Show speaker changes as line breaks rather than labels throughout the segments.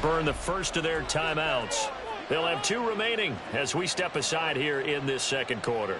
burn the first of their timeouts. They'll have 2 remaining as we step aside here in this second quarter.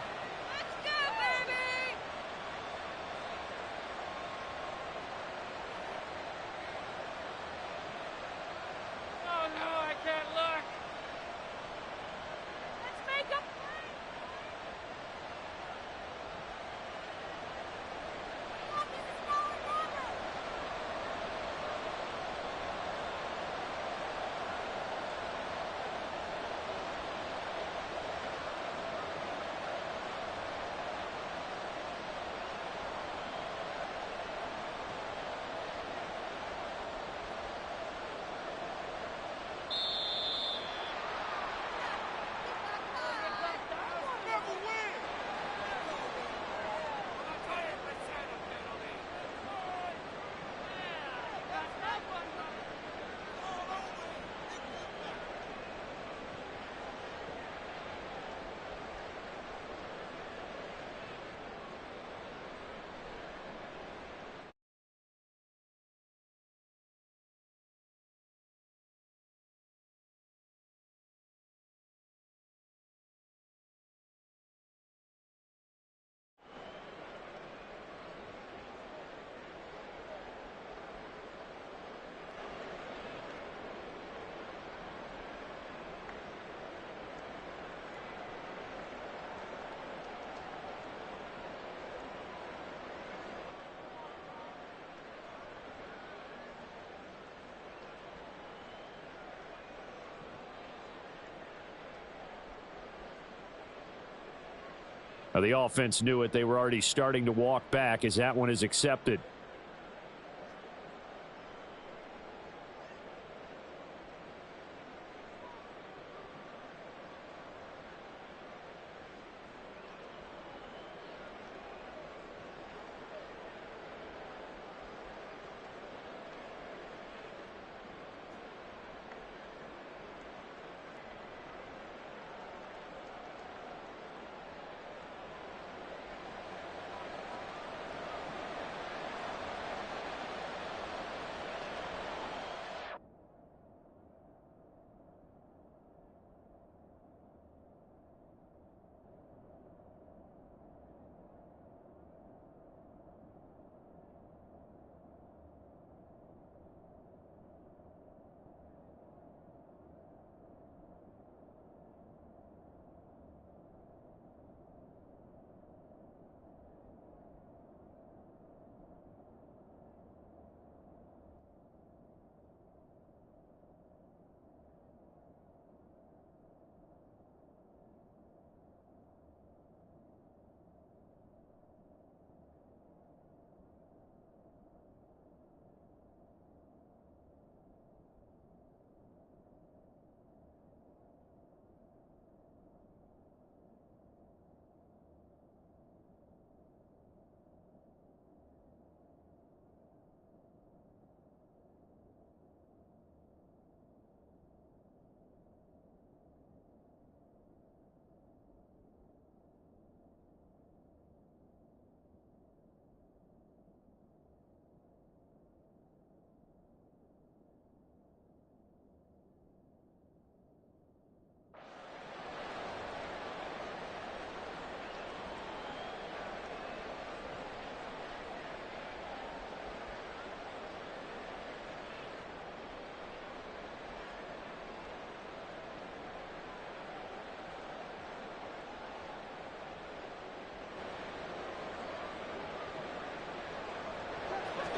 The offense knew it. They were already starting to walk back as that one is accepted.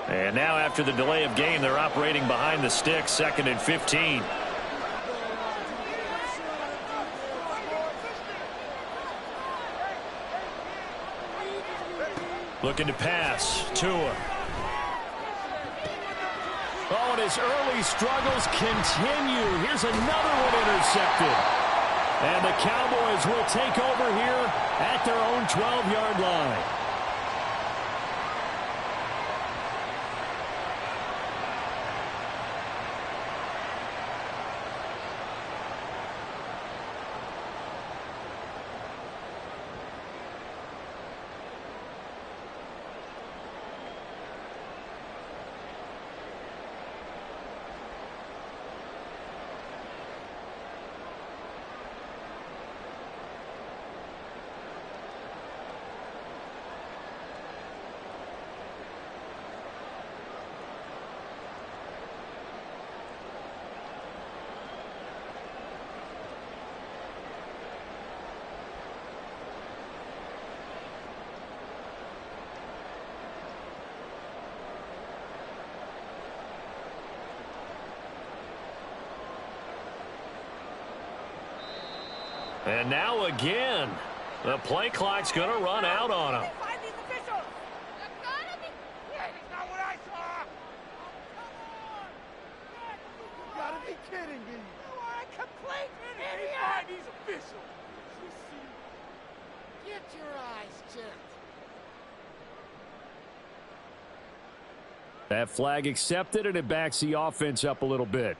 And now after the delay of game, they're operating behind the sticks, 2nd and 15. Looking to pass. Tua. Oh, and his early struggles continue. Here's another one intercepted. And the Cowboys will take over here at their own 12-yard line. And now again, the play clock's going to run out on him.
Get your eyes checked.
That flag accepted, and it backs the offense up a little bit.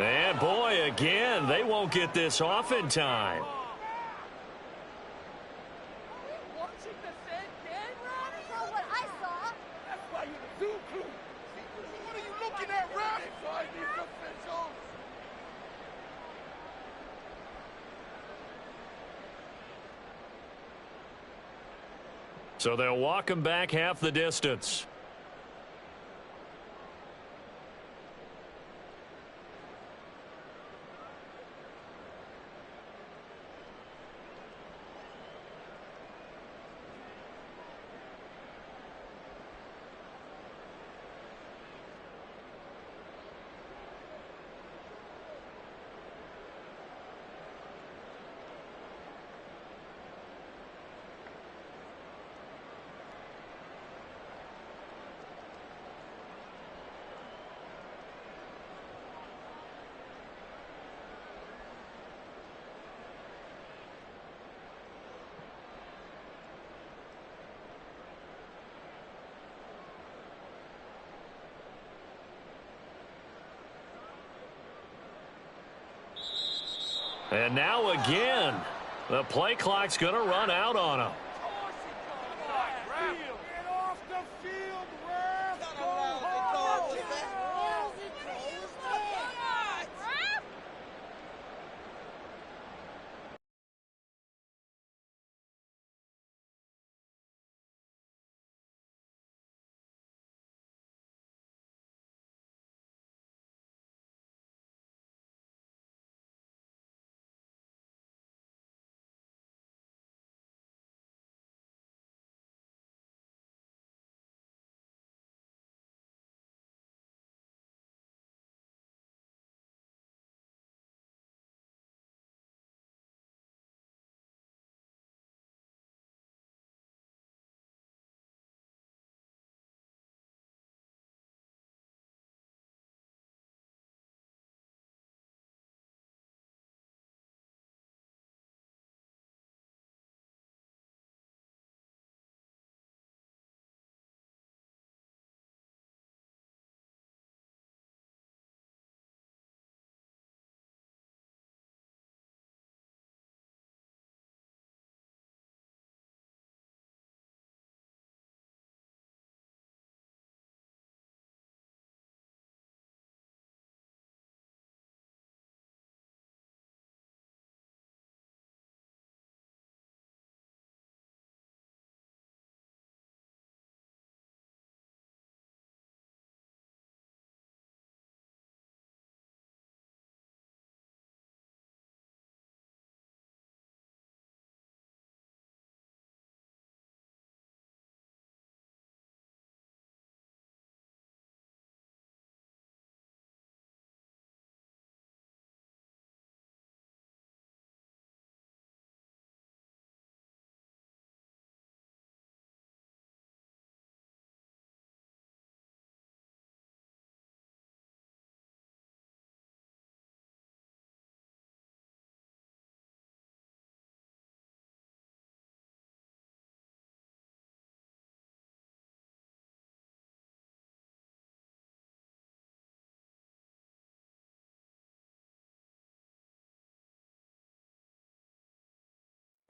And boy, again, they won't get this off in time. So they'll walk him back half the distance. And now again, the play clock's going to run out on him.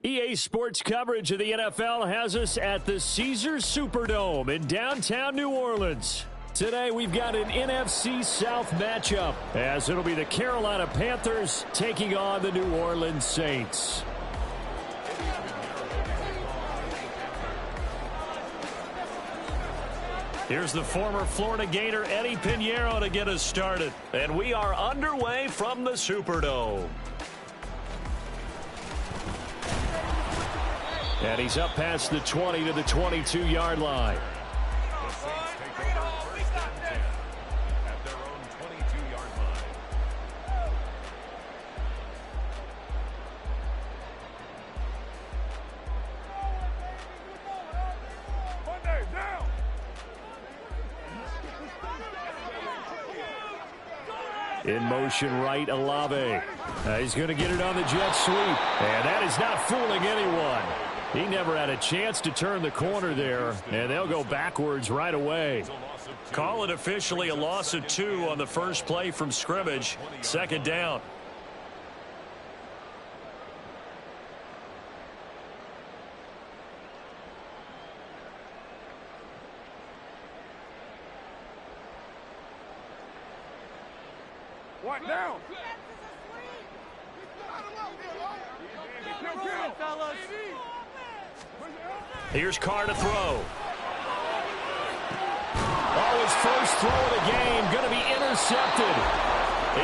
EA Sports coverage of the NFL has us at the Caesars Superdome in downtown New Orleans. Today we've got an NFC South matchup as it'll be the Carolina Panthers taking on the New Orleans Saints. Here's the former Florida Gator Eddie Pinheiro to get us started. And we are underway from the Superdome. And he's up past the 20 to the 22-yard line.
At their own 22-yard line.
In motion right, Olave. He's going to get it on the jet sweep. And that is not fooling anyone. He never had a chance to turn the corner there, and they'll go backwards right away.
Call it officially a loss of 2 on the first play from scrimmage. Second down.
What now?
Here's Carr to throw.
Oh, his first throw of the game going to be intercepted.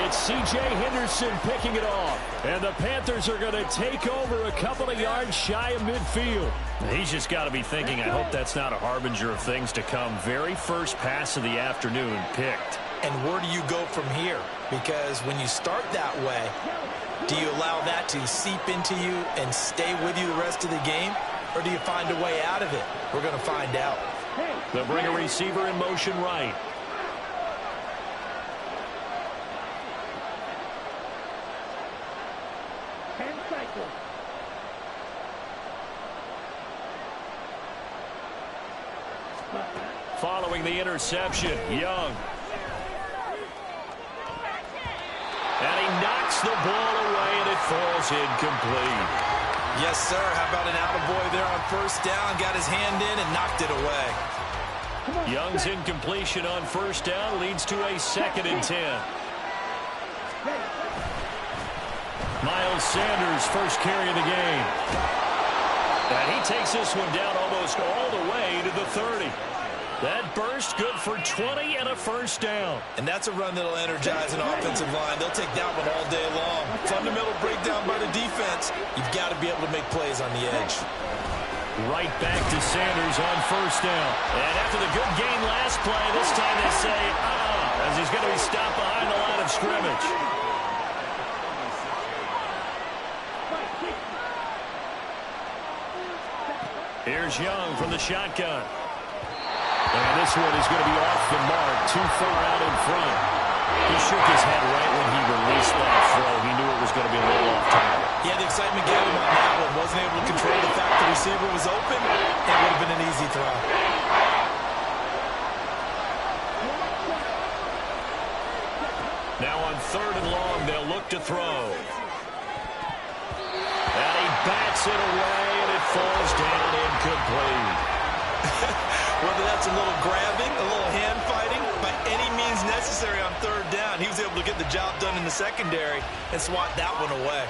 It's C.J. Henderson picking it off. And the Panthers are going to take over a couple of yards shy of midfield.
He's just got to be thinking, I hope that's not a harbinger of things to come. Very first pass of the afternoon picked.
And where do you go from here? Because when you start that way, do you allow that to seep into you and stay with you the rest of the game? Or do you find a way out of it? We're going to find out.
They'll bring a receiver in motion right. Following the interception, Young. And he knocks the ball away, and it falls incomplete.
Yes, sir. How about an attaboy there on first down? Got his hand in and knocked it away.
Young's incompletion on first down leads to a 2nd and 10. Miles Sanders, first carry of the game. And he takes this one down almost all the way to the 30. That burst good for 20 and a first down.
And that's a run that'll energize an offensive line. They'll take that one all day long. Fundamental breakdown by the defense. You've got to be able to make plays on the edge.
Right back to Sanders on first down.
And after the good gain last play, this time they say, as he's going to be stopped behind the line of scrimmage. Here's Young from the shotgun.
And this one is going to be off the mark, too far out in front. He shook his head right when he released that throw. He knew it was going to be a little off target.
Yeah, the excitement got him on that one. Wasn't able to control the fact the receiver was open. It would have been an easy throw.
Now on 3rd and long, they'll look to throw. And he bats it away, and it falls down incomplete.
Whether that's a little grabbing, a little hand fighting, by any means necessary on 3rd down, he was able to get the job done in the secondary and swat that one away.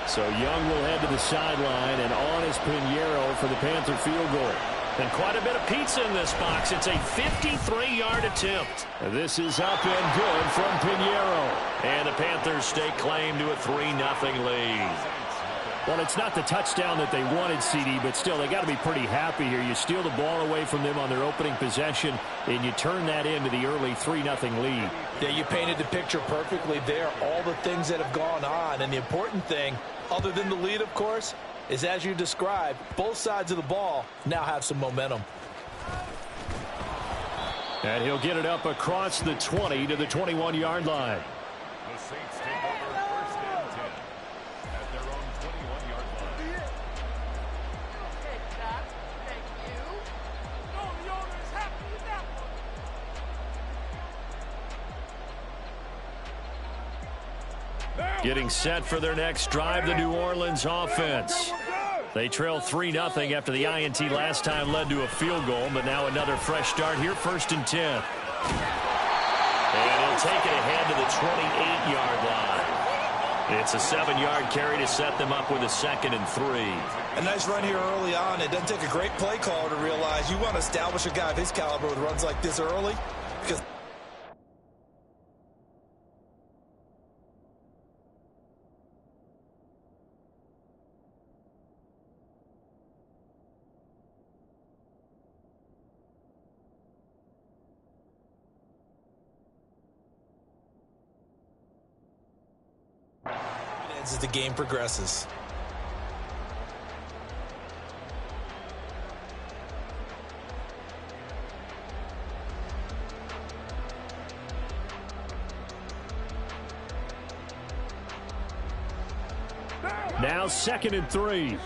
So Young will head to the sideline, and on is Pinheiro for the Panther field goal.
And quite a bit of pizza in this box. It's a 53-yard attempt.
This is up and good from Pinheiro.
And the Panthers stake claim to a 3-0 lead.
Well, it's not the touchdown that they wanted, CD, but still, they got to be pretty happy here. You steal the ball away from them on their opening possession, and you turn that into the early 3-0 lead.
Yeah, you painted the picture perfectly there. All the things that have gone on, and the important thing, other than the lead, of course, is as you described, both sides of the ball now have some momentum.
And he'll get it up across the 20 to the 21-yard line.
The Saints take over 1st and 10 at their own 21-yard line.
Okay, Doc. Thank you. Oh, the owner's happy with that one.
Getting set for their next drive, the New Orleans offense. They trail 3-0 after the INT last time led to a field goal, but now another fresh start here, 1st and 10. And he'll take it ahead to the 28-yard line. It's a 7-yard carry to set them up with a 2nd and 3.
A nice run here early on. It doesn't take a great play caller to realize you want to establish a guy of his caliber with runs like this early, because as the game progresses.
Now 2nd and 3.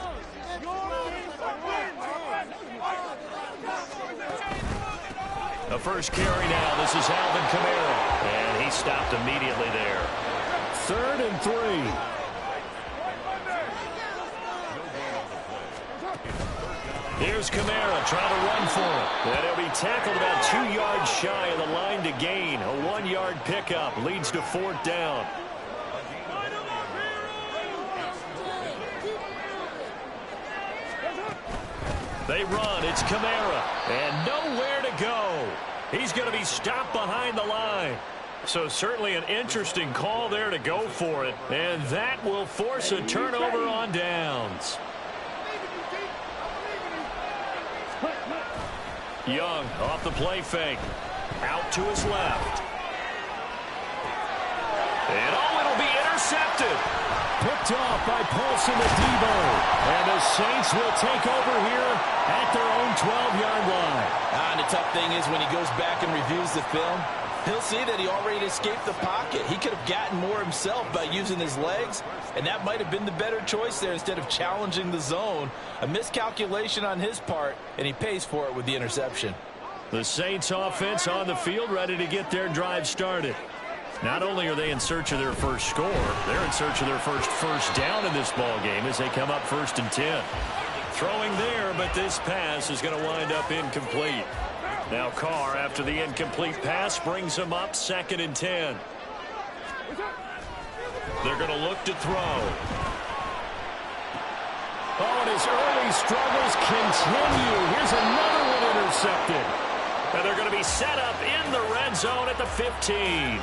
The first carry now. This is Alvin Kamara. And he stopped immediately there. 3rd and 3. Here's Kamara trying to run for it. And he'll be tackled about 2 yards shy of the line to gain. A 1-yard pickup leads to 4th down. They run. It's Kamara. And nowhere to go. He's going to be stopped behind the line. So certainly an interesting call there to go for it. And that will force a turnover on downs. Young off the play fake. Out to his left. And it'll be intercepted. Picked off by Paulson Adebo. And the Saints will take over here at their own 12-yard line.
And the tough thing is when he goes back and reviews the film, he'll see that he already escaped the pocket. He could have gotten more himself by using his legs, and that might have been the better choice there instead of challenging the zone. A miscalculation on his part, and he pays for it with the interception.
The Saints offense on the field ready to get their drive started. Not only are they in search of their first score, they're in search of their first down in this ball game as they come up 1st and 10. Throwing there, but this pass is going to wind up incomplete. Now Carr, after the incomplete pass, brings him up 2nd and 10. They're going to look to throw. Oh, and his early struggles continue. Here's another one intercepted. And they're going to be set up in the red zone at the 15.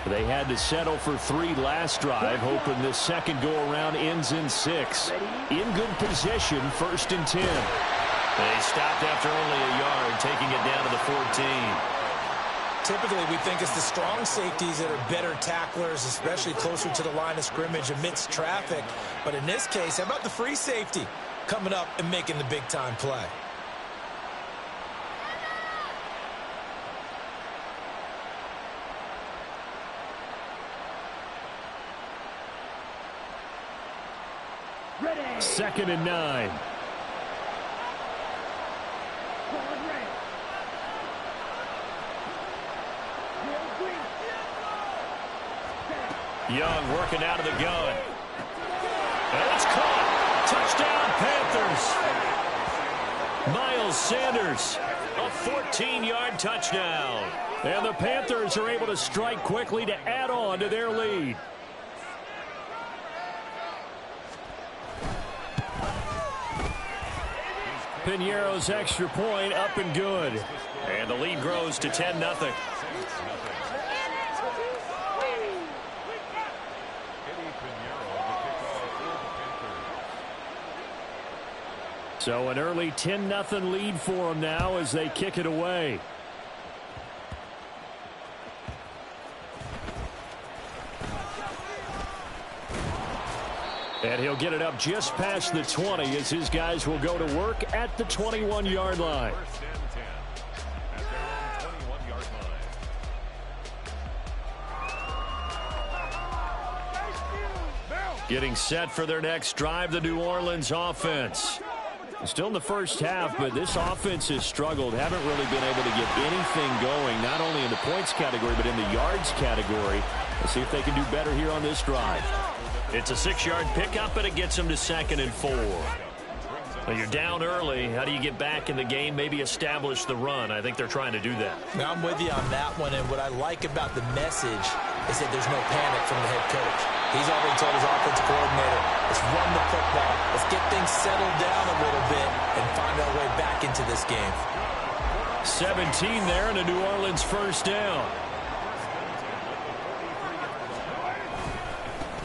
They had to settle for 3 last drive, hoping this second go-around ends in 6. In good position, 1st and 10. They stopped after only a yard, taking it down to the 14.
Typically, we think it's the strong safeties that are better tacklers, especially closer to the line of scrimmage amidst traffic. But in this case, how about the free safety coming up and making the big-time play?
Ready.
2nd and 9. Young working out of the gun. And it's caught. Touchdown, Panthers. Miles Sanders, a 14-yard touchdown. And the Panthers are able to strike quickly to add on to their lead. Piñeiro's extra point up and good. And the lead grows to 10-0. So an early 10-0 lead for them now as they kick it away. And he'll get it up just past the 20 as his guys will go to work at the 21-yard line.
1st and 10 at their own 21-yard line.
Getting set for their next drive, the New Orleans offense. Still in the first half, but this offense has struggled. Haven't really been able to get anything going, not only in the points category, but in the yards category. Let's see if they can do better here on this drive. It's a 6-yard pickup, but it gets them to 2nd and 4. Well, you're down early. How do you get back in the game? Maybe establish the run. I think they're trying to do that.
Now, I'm with you on that one, and what I like about the message is that there's no panic from the head coach. He's already told his offensive coordinator, let's run the football, let's get things settled down a little bit and find our way back into this game.
17 there and a New Orleans first down.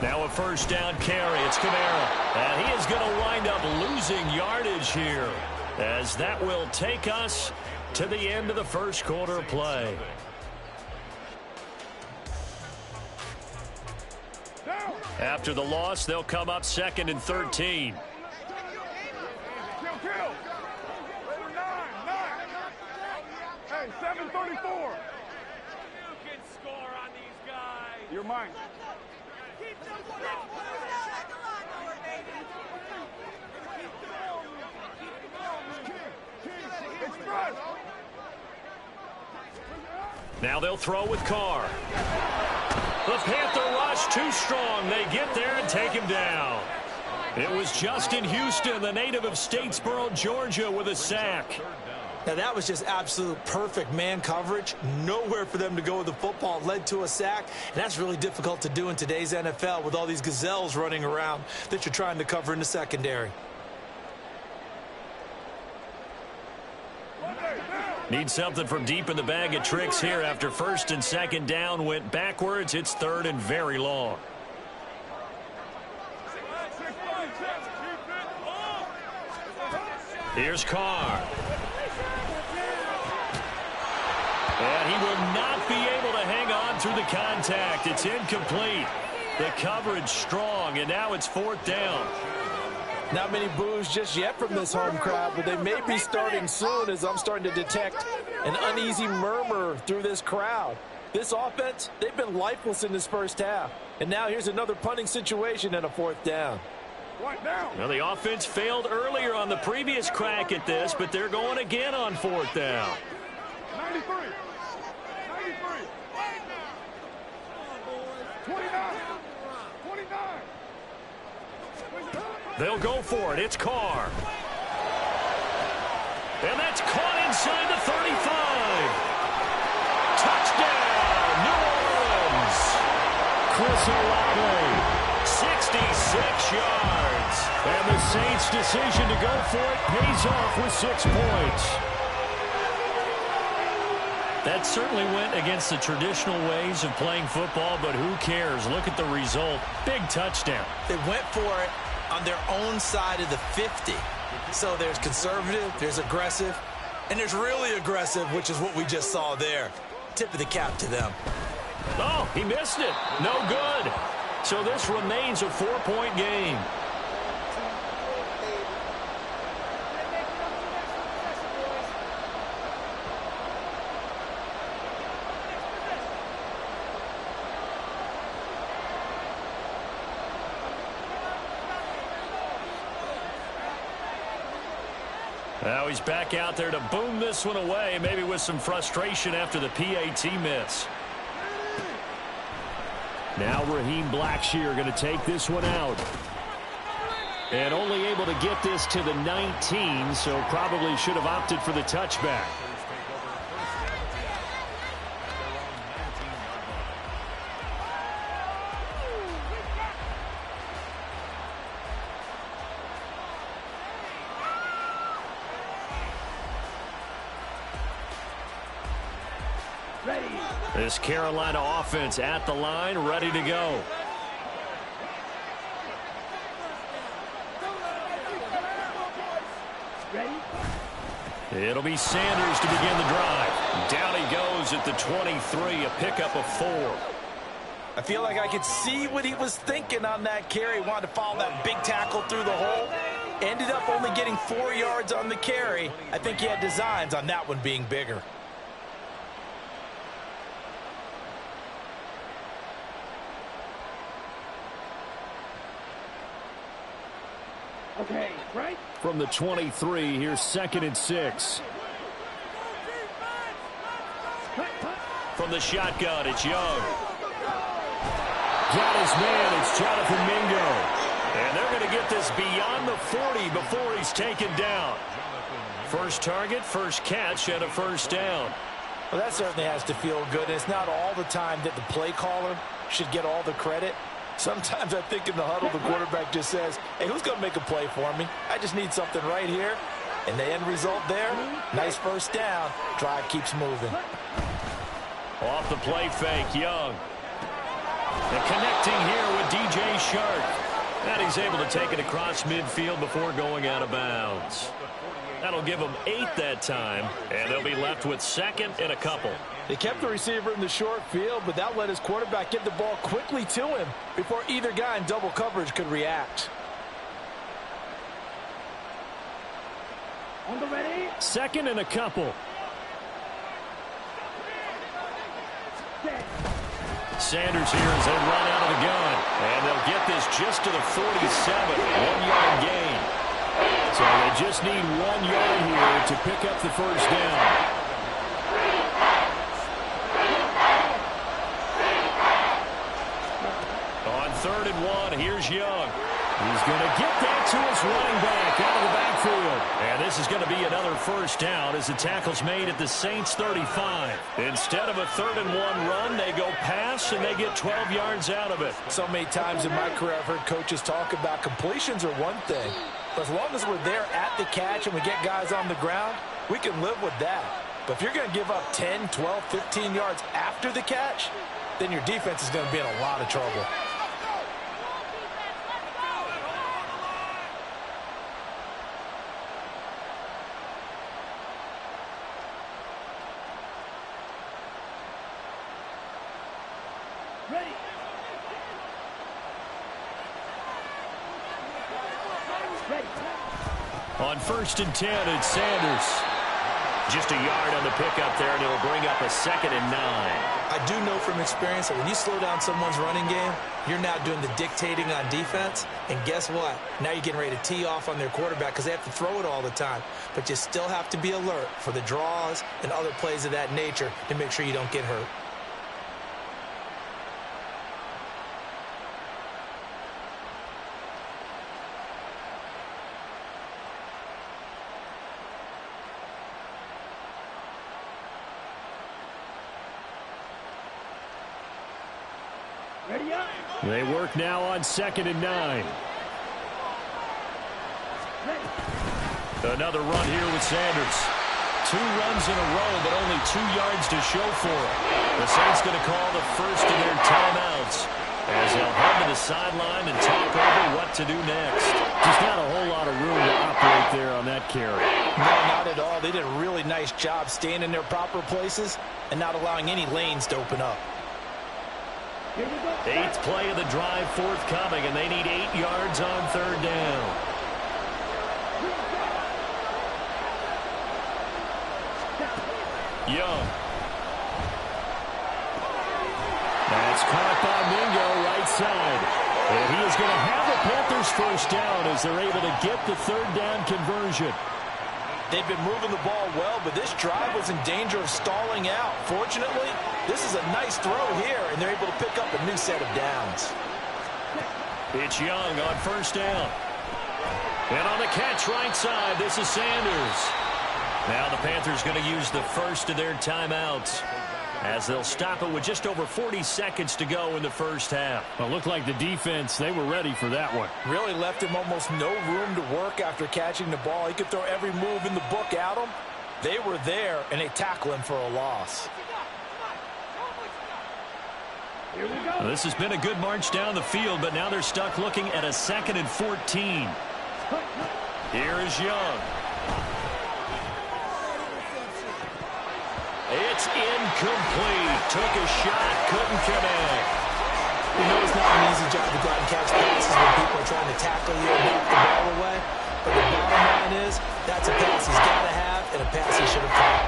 Now a first down carry. It's Kamara. And he is going to wind up losing yardage here, as that will take us to the end of the first quarter of play. After the loss, they'll come up 2nd and 13.
Hey, 7:34. You can score on these guys. You're mine. Keep them
Now they'll throw with Carr. The Panther rush too strong. They get there and take him down. It was Justin Houston, the native of Statesboro, Georgia, with a sack.
Now, that was just absolute perfect man coverage. Nowhere for them to go with the football. Led to a sack, and that's really difficult to do in today's NFL with all these gazelles running around that you're trying to cover in the secondary.
Need something from deep in the bag of tricks here after 1st and 2nd down went backwards. It's 3rd and very long. Here's Carr. And he will not be able to hang on through the contact. It's incomplete. The coverage strong, and now it's 4th down.
Not many boos just yet from this home crowd, but they may be starting soon, as I'm starting to detect an uneasy murmur through this crowd. This offense, they've been lifeless in this first half. And now here's another punting situation and a 4th down.
Well, the offense failed earlier on the previous crack at this, but they're going again on 4th down.
93. 29. 29.
They'll go for it. It's Carr. And that's caught inside the 35. Touchdown, New Orleans. Chris Olave, 66 yards. And the Saints' decision to go for it pays off with 6 points. That certainly went against the traditional ways of playing football, but who cares? Look at the result. Big touchdown.
They went for it on their own side of the 50. So there's conservative, there's aggressive, and there's really aggressive, which is what we just saw there. Tip of the cap to them.
Oh, he missed it. No good. So this remains a 4-point game. Now he's back out there to boom this one away, maybe with some frustration after the PAT miss. Now Raheem Blackshear going to take this one out. And only able to get this to the 19, so probably should have opted for the touchback. This Carolina offense at the line, ready to go. It'll be Sanders to begin the drive. Down he goes at the 23, a pickup of 4.
I feel like I could see what he was thinking on that carry. Wanted to follow that big tackle through the hole. Ended up only getting 4 yards on the carry. I think he had designs on that one being bigger.
Okay, right?
From the 23, here's 2nd and 6.
From the shotgun, it's Young.
Got his man, it's Jonathan Mingo.
And they're going to get this beyond the 40 before he's taken down. First target, first catch, and a first down.
Well, that certainly has to feel good. And it's not all the time that the play caller should get all the credit. Sometimes I think in the huddle, the quarterback just says, hey, who's going to make a play for me? I just need something right here. And the end result there, nice first down. Drive keeps moving.
Off the play fake, Young. And connecting here with DJ Shark. And he's able to take it across midfield before going out of bounds. That'll give them 8 that time, and they'll be left with 2nd and a couple.
They kept the receiver in the short field, but that let his quarterback get the ball quickly to him before either guy in double coverage could react.
On the ready?
2nd and a couple.
Sanders here as they run out of the gun. And they'll get this just to the 47. 1-yard gain.
So they just need 1 yard here to pick up the first down.
On 3rd and 1, here's Young.
He's going to get that to his running back out of the backfield.
And this is going to be another first down as the tackle's made at the Saints 35. Instead of a 3rd and 1 run, they go pass and they get 12 yards out of it.
So many times in my career I've heard coaches talk about completions are one thing. But as long as we're there at the catch and we get guys on the ground, we can live with that. But if you're going to give up 10, 12, 15 yards after the catch, then your defense is going to be in a lot of trouble.
Ready? Ready.
On 1st and 10, it's Sanders. Just a yard on the pickup there, and it'll bring up a 2nd and 9.
I do know from experience that when you slow down someone's running game, you're now doing the dictating on defense. And guess what? Now you're getting ready to tee off on their quarterback because they have to throw it all the time. But you still have to be alert for the draws and other plays of that nature to make sure you don't get hurt.
Ready up.
They work now on 2nd and 9.
Ready.
Another run here with Sanders. 2 runs in a row, but only 2 yards to show for it. The Saints going to call the first of their timeouts as they'll head to the sideline and talk over what to do next.
Just not a whole lot of room to operate there on that carry.
No, not at all. They did a really nice job staying in their proper places and not allowing any lanes to open up.
Here we go.
8th play of the drive forthcoming, and they need 8 yards on 3rd down. Young.
That's caught by Mingo right side. And he is going to have the Panthers first down as they're able to get the 3rd down conversion.
They've been moving the ball well, but this drive was in danger of stalling out. Fortunately, this is a nice throw here, and they're able to pick up a new set of downs.
It's Young on 1st down. And on the catch right side, this is Sanders. Now the Panthers going to use the first of their timeouts as they'll stop it with just over 40 seconds to go in the first half.
Well, it looked like the defense, they were ready for that one.
Really left him almost no room to work after catching the ball. He could throw every move in the book at him. They were there, and they tackle him for a loss.
Here we go.
This has been a good march down the field, but now they're stuck looking at a 2nd and 14. Here is Young. It's incomplete. Took a shot, couldn't connect.
You know it's not an easy job to go out and catch passes when people are trying to tackle you and knock the ball away. But the bottom line is, that's a pass he's got to have and a pass he should have caught.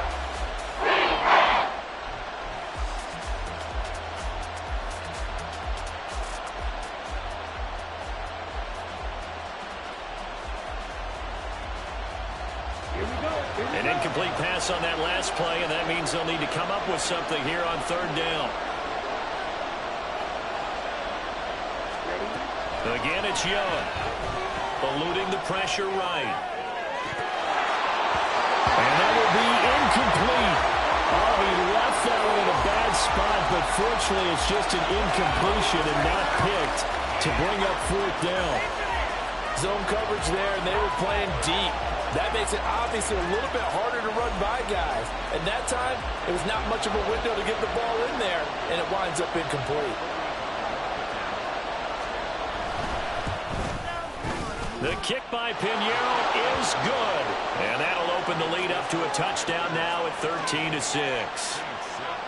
pass on that last play, and that means they'll need to come up with something here on third down. Again, it's Young. Eluding the pressure right.
And that will be incomplete. Oh, he left that one in a bad spot, but fortunately it's just an incompletion and not picked to bring up fourth down.
Zone coverage there, and they were playing deep. That makes it obviously a little bit harder to run by guys. And that time, it was not much of a window to get the ball in there, and it winds up incomplete.
The kick by Pinheiro is good. And that'll open the lead up to a touchdown now at 13-6.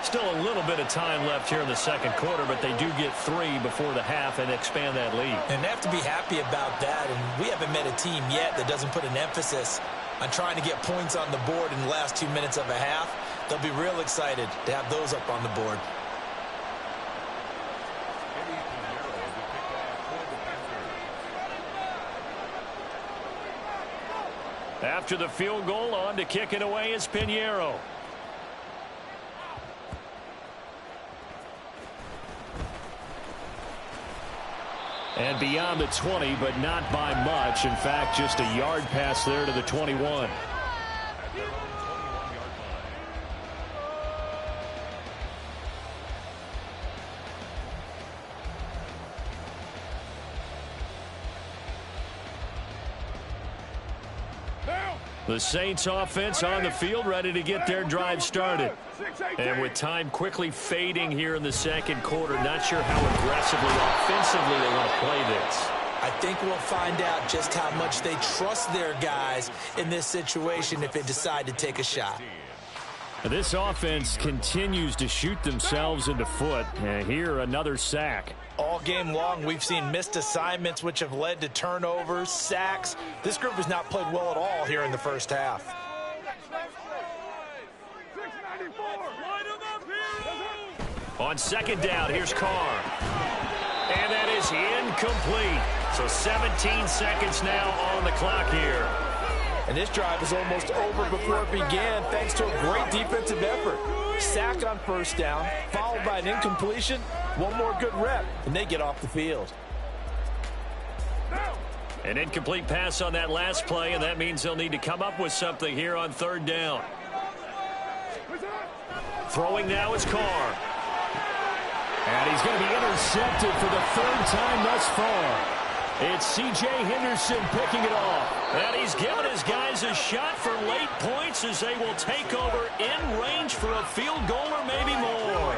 Still a little bit of time left here in the second quarter, but they do get 3 before the half and expand that lead.
And they have to be happy about that. And we haven't met a team yet that doesn't put an emphasis on trying to get points on the board in the last 2 minutes of a half. They'll be real excited to have those up on the board.
After the field goal, on to kick it away is Pinheiro.
And beyond the 20, but not by much. In fact, just a yard pass there to the 21. The Saints offense on the field, ready to get their drive started. And with time quickly fading here in the second quarter, not sure how aggressively, offensively they want to play this.
I think we'll find out just how much they trust their guys in this situation if they decide to take a shot.
This offense continues to shoot themselves in the foot. And here, another sack.
All game long, we've seen missed assignments, which have led to turnovers, sacks. This group has not played well at all here in the first half.
On second down, here's Carr. And that is incomplete. So 17 seconds now on the clock here.
And this drive is almost over before it began, thanks to a great defensive effort. Sack on first down, followed by an incompletion. One more good rep, and they get off the field.
An incomplete pass on that last play, and that means they'll need to come up with something here on third down. Throwing now is Carr.
And he's going to be intercepted for the third time thus far. It's C.J. Henderson picking it off.
And he's given his guys a shot for late points as they will take over in range for a field goal or maybe more.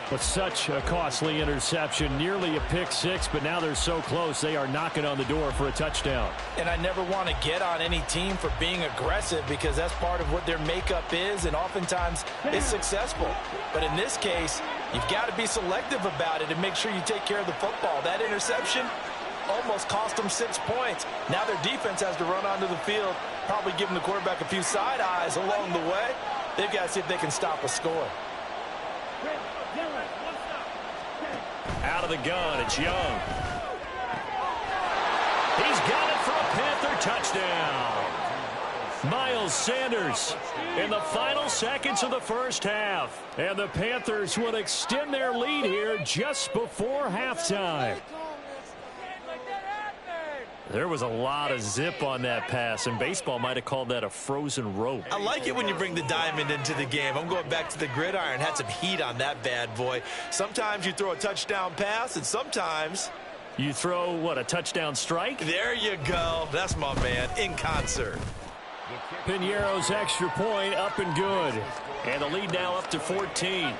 But such a costly interception, nearly a pick six, but now they're so close they are knocking on the door for a touchdown.
And I never want to get on any team for being aggressive because that's part of what their makeup is, and oftentimes it's successful. But in this case, you've got to be selective about it and make sure you take care of the football. That interception almost cost them 6 points. Now their defense has to run onto the field, probably giving the quarterback a few side eyes along the way. They've got to see if they can stop a score.
Out of the gun, it's Young. He's got it for a Panther touchdown. Miles Sanders in the final seconds of the first half. And the Panthers will extend their lead here just before halftime. There was a lot of zip on that pass, and baseball might have called that a frozen rope.
I like it when you bring the diamond into the game. I'm going back to the gridiron. Had some heat on that bad boy. Sometimes you throw a touchdown pass, and sometimes
you throw, what, a touchdown strike?
There you go. That's my man, in concert.
Pinheiro's extra point up and good.
And the lead now up to 14.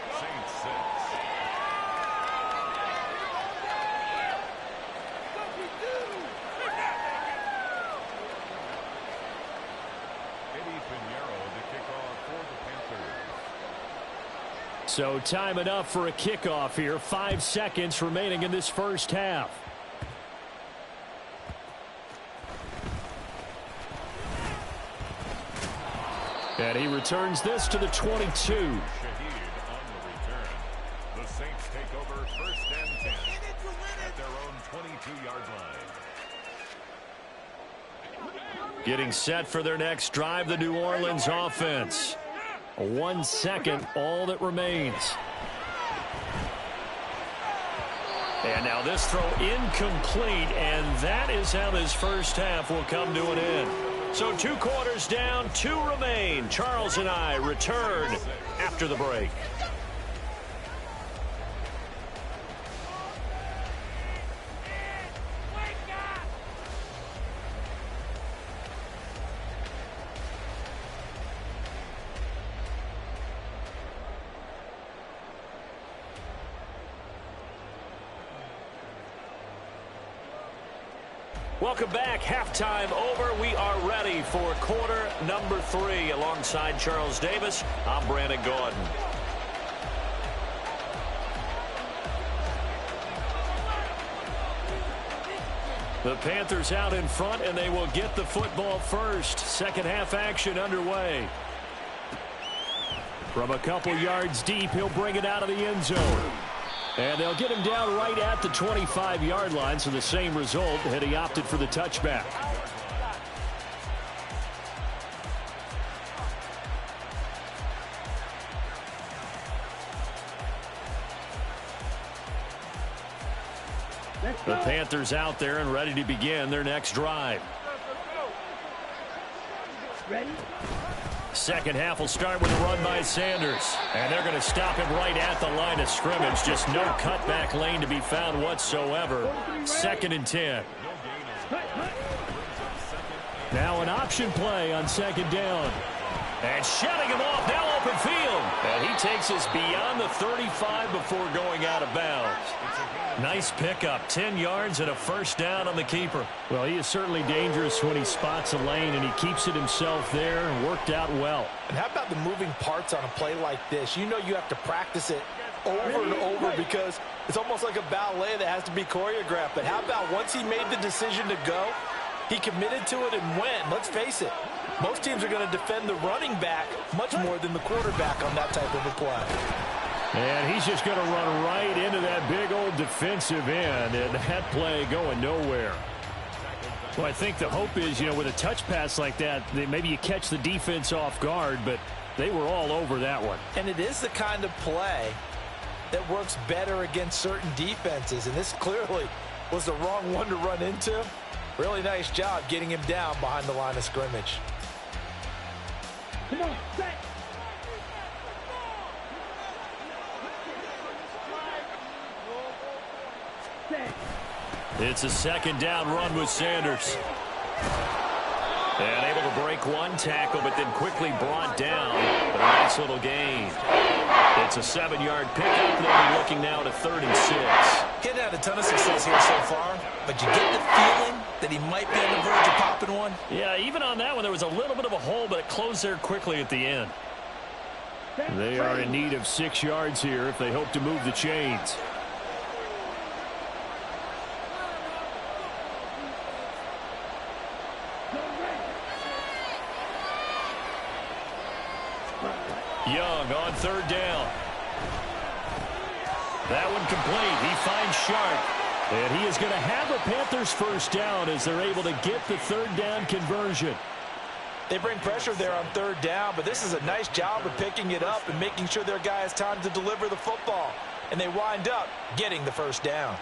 So time enough for a kickoff here. 5 seconds remaining in this first half. And he returns this to the 22.
The Saints take over first and 10 at their own 22-yard line.
Getting set for their next drive, the New Orleans offense. 1 second, all that remains. And now this throw incomplete, and that is how this first half will come to an end. So 2 quarters down, 2 remain. Charles and I return after the break. Welcome back. Halftime over. We are ready for quarter number 3. Alongside Charles Davis, I'm Brandon Gordon. The Panthers out in front, and they will get the football first. Second half action underway. From a couple yards deep, he'll bring it out of the end zone. And they'll get him down right at the 25-yard line, so the same result had he opted for the touchback. The Panthers out there and ready to begin their next drive.
Ready?
Second half will start with a run by Sanders. And they're going to stop him right at the line of scrimmage. Just no cutback lane to be found whatsoever. 2nd and 10. Now an option play on 2nd down. And shutting him off, now open field. And he takes us beyond the 35 before going out of bounds. Nice pickup, 10 yards and a first down on the keeper. Well, he is certainly dangerous when he spots a lane, and he keeps it himself there and worked out well.
And how about the moving parts on a play like this? You know you have to practice it over and over because it's almost like a ballet that has to be choreographed. But how about once he made the decision to go, he committed to it and went. Let's face it, most teams are going to defend the running back much more than the quarterback on that type of a play.
And he's just going to run right into that big old defensive end, and that play going nowhere. Well, I think the hope is, you know, with a touch pass like that, maybe you catch the defense off guard, but they were all over that one.
And it is the kind of play that works better against certain defenses, and this clearly was the wrong one to run into. Really nice job getting him down behind the line of scrimmage.
Come on, set.
It's a 2nd down run with Sanders. And able to break one tackle, but then quickly brought down. But a nice little gain. It's a 7-yard pickup. They'll be looking now to 3rd and 6.
Getting had a ton of success here so far, but you get the feeling that he might be on the verge of popping one.
Yeah, even on that one, there was a little bit of a hole, but it closed there quickly at the end. They are in need of 6 yards here if they hope to move the chains. Young on 3rd down. That one complete. He finds Sharp. And he is going to have a Panthers first down as they're able to get the 3rd down conversion.
They bring pressure there on 3rd down, but this is a nice job of picking it up and making sure their guy has time to deliver the football. And they wind up getting the first down.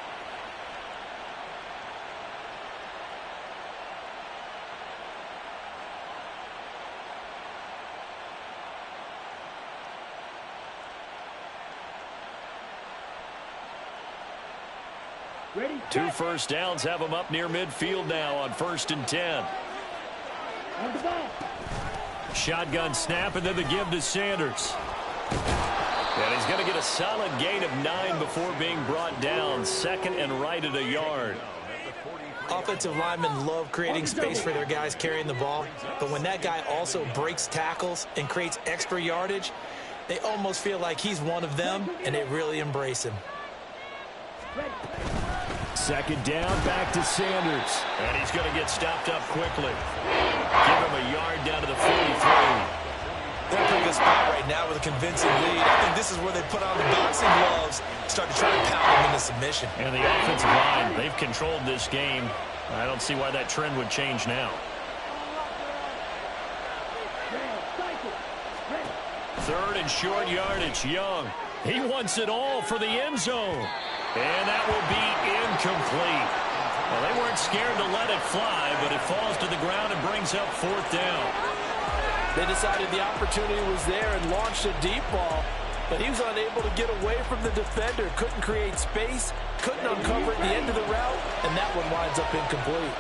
Ready,
2 first downs have them up near midfield now on 1st and 10.
on the ball.
Shotgun snap, and then the give to Sanders. And he's going to get a solid gain of 9 before being brought down. 2nd and right at a yard.
Offensive linemen love creating space for their guys carrying the ball, but when that guy also breaks tackles and creates extra yardage, they almost feel like he's one of them, and they really embrace him.
2nd down, back to Sanders. And he's going to get stopped up quickly. Give him a yard down to the 43.
They're in a pretty good spot right now with a convincing lead. I think this is where they put on the boxing gloves, start to try to pound them into submission.
And the offensive line, they've controlled this game. I don't see why that trend would change now. Third and short yardage. Young. He wants it all for the end zone. And that will be incomplete. Well, they weren't scared to let it fly, but it falls to the ground and brings up fourth down.
They decided the opportunity was there and launched a deep ball, but he was unable to get away from the defender. Couldn't create space, couldn't uncover at the end of the route, and that one winds up incomplete.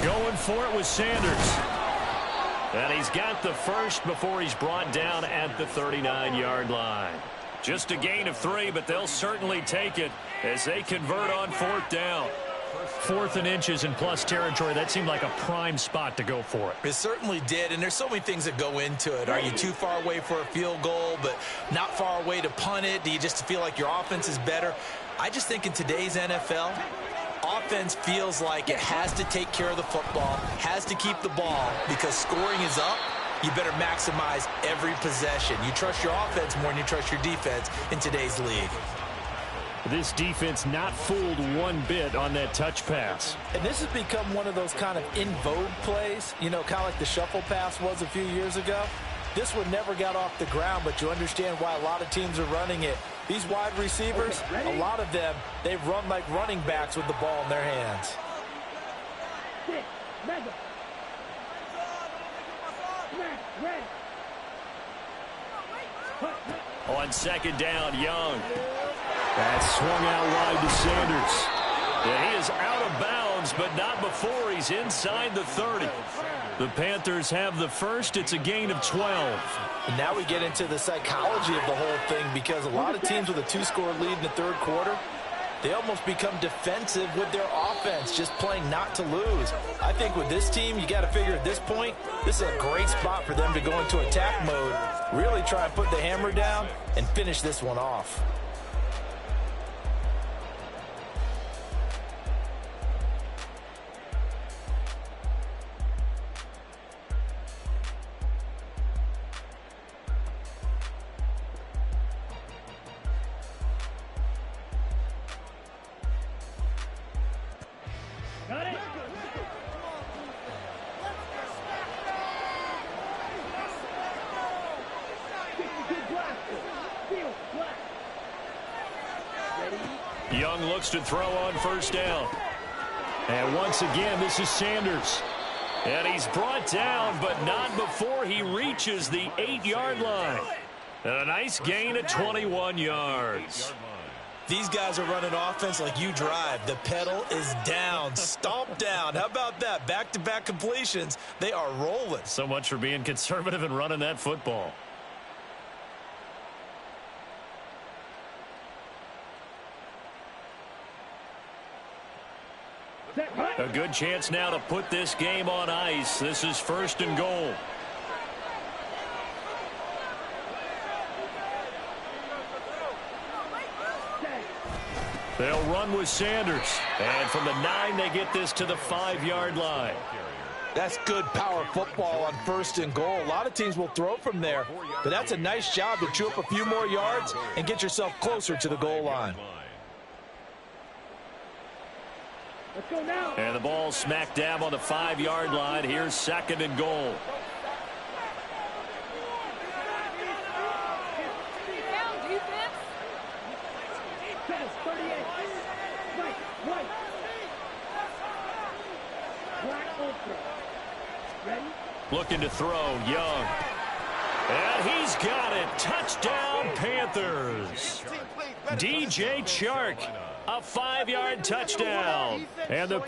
Going for it with Sanders. And he's got the first before he's brought down at the 39-yard line. Just a gain of 3, but they'll certainly take it as they convert on fourth down. 4th and inches in plus territory. That seemed like a prime spot to go for it.
It certainly did, and there's so many things that go into it. Are you too far away for a field goal, but not far away to punt it? Do you just feel like your offense is better? I just think in today's NFL, offense feels like it has to take care of the football, has to keep the ball, because scoring is up. You better maximize every possession. You trust your offense more than you trust your defense in today's league.
This defense not fooled one bit on that touch pass.
And this has become one of those kind of in vogue plays, you know, kind of like the shuffle pass was a few years ago. This one never got off the ground, but you understand why a lot of teams are running it. These wide receivers, a lot of them, they run like running backs with the ball in their hands.
On second down, Young. That swung out wide to Sanders. Yeah, he is out of bounds, but not before he's inside the 30. The Panthers have the first. It's a gain of 12.
And now we get into the psychology of the whole thing, because a lot of teams with a 2-score lead in the third quarter, they almost become defensive with their offense, just playing not to lose. I think with this team, you got to figure at this point, this is a great spot for them to go into attack mode, really try and put the hammer down and finish this one off.
Young looks to throw on first down. And once again, this is Sanders. And he's brought down, but not before he reaches the 8-yard line. And a nice gain of 21 yards.
These guys are running offense like you drive. The pedal is down, stomp down. How about that? Back-to-back completions. They are rolling.
So much for being conservative and running that football. A good chance now to put this game on ice. This is first and goal. They'll run with Sanders. And from the 9, they get this to the 5-yard line.
That's good power football on first and goal. A lot of teams will throw from there, but that's a nice job to chew up a few more yards and get yourself closer to the goal line.
Let's go now.
And the ball smack dab on the 5-yard line. Here's second and goal.
Down, defense. 38. White. Black ultra. Ready?
Looking to throw, Young. And he's got it. Touchdown, Panthers. DJ Chark, a 5-yard touchdown. And the